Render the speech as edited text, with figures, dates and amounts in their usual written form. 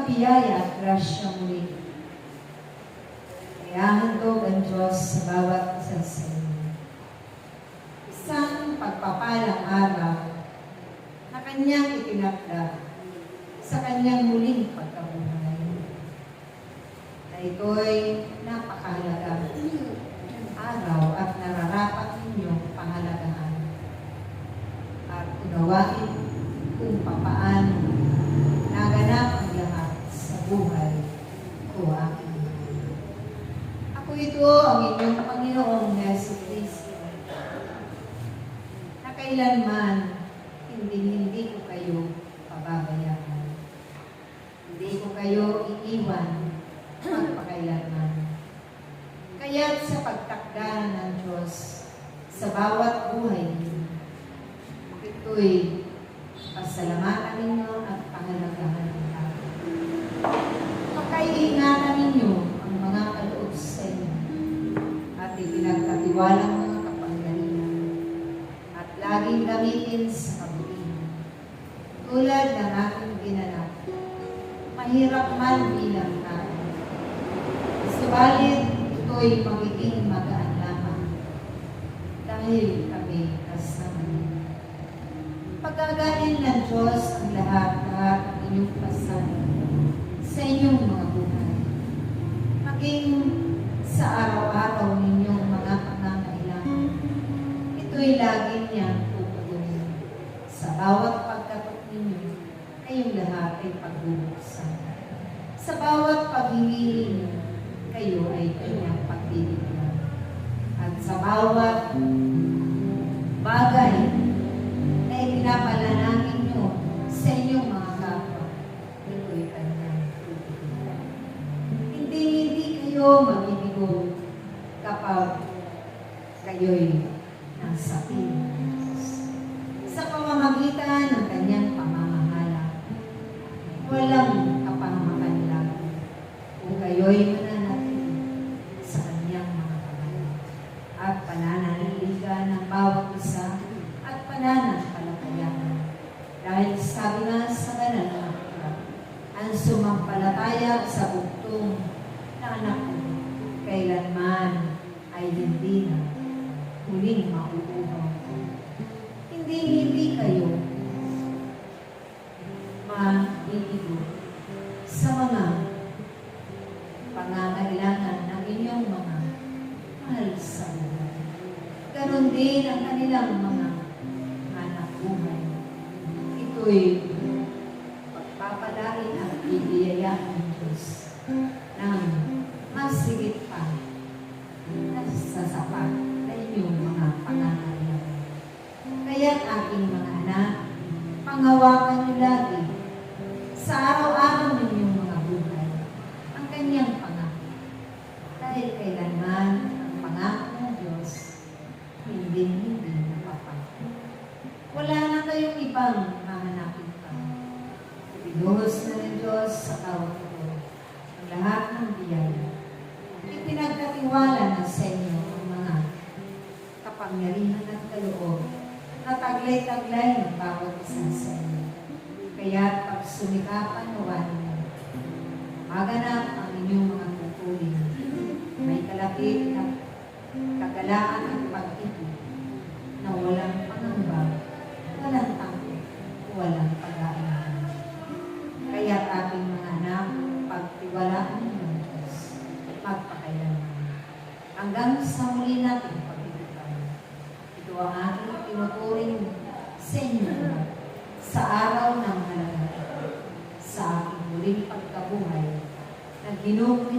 biyaya at grasya muli. Kaya handog ang Diyos sa bawat isa sa inyo. Isang pagpapalang araw na kanyang itinakda sa kanyang muling pagkabuhay. Na ito'y napakahalaga araw at nararapat ninyong pangalagaan at unawain kung papaano naganap ang lahat sa buhay ko aking mahal. Ako ito ang inyong Panginoong Jesucristo na kailanman hindi ko kayo pababayaan. Hindi ko kayo iiwan magpakailanman. Kaya't sa pagtakda ng Diyos sa bawat buhay ninyo, ito'y pasalamatan ninyo at pangalagahan ng tao. Pagkaingatan ninyo ang mga kaloob sa inyo at ipinagkatiwalang mga kapangyarihan at laging gamitin sa kabutihan. Tulad ng aking ginanap, mahirap man bilang tao. Subalit, ito'y magiging magaan lamang dahil kami kasama niyo. Pagkaganin ng Diyos ang lahat ng inyong pasaya sa inyong mga buhay. Maging sa araw-araw ninyong mga pangangailangan. Ito'y lagi niyang tutugunin. Sa bawat pagkatok ninyo, kayong lahat ay pagbubuksan. Sa bawat paghingi ninyo, kayo ay kanyang pagbibigyan. At sa bawat bagay na ipinapanalangin nyo sa inyong mga kapwa, ito'y kanyang tutulungan. Hindi kayo mabibigo kapag kayo'y nasa piling ng Diyos. Sa pamamagitan ng kanyang pamamahala, walang kapahamakan lang kung kayo'y mananatili sa kanyang mga pagano at pananaliligan ng bawat isa at pananampalataya. Dahil sabi nga sa banal na aklat, ang sumampalataya sa bugtong na anak ko, kailanman ay hindi na huling mauuhaw ko. Hindi kayo maiigo sa mga pangangailangan ng inyong mga mahal sa buhay. Ganon din ang kanilang mga anak buhay. Ito'y pagpapalain at bibiyayaan ng Diyos ng mas higit pa na sasapat na inyong mga pangangailangan. Kaya't aking mga anak, panghawakan niyo lagi sa araw-araw ninyong mga buhay ang kanyang pangako. Dahil kailanman ang pangako ng Diyos hindi napapagod. Wala na kayong ibang hahanapin pa. Pinuhos na ng Diyos sa tawag ko ang lahat ng biyaya. Ipinagkatiwala na sa inyo ang mga kapangyarihan at kaloob na taglay-taglay ng bawat isa sa inyo. Kaya't pagsumikapan nawa ninyo, maganap ang inyong mga tungkulin. May kalapit na kagalaan at pag-ibig na walang pangamba, walang takot, walang pag-aalingan. Kaya't ating mga anak, pagtiwalaan ninyo ng Diyos, magpakailanman. Hanggang sa muli natin pag-ibigan. Ito ang aking tinuturing sa inyo sa araw ng halaga, sa aking muling pagkabuhay na ginugol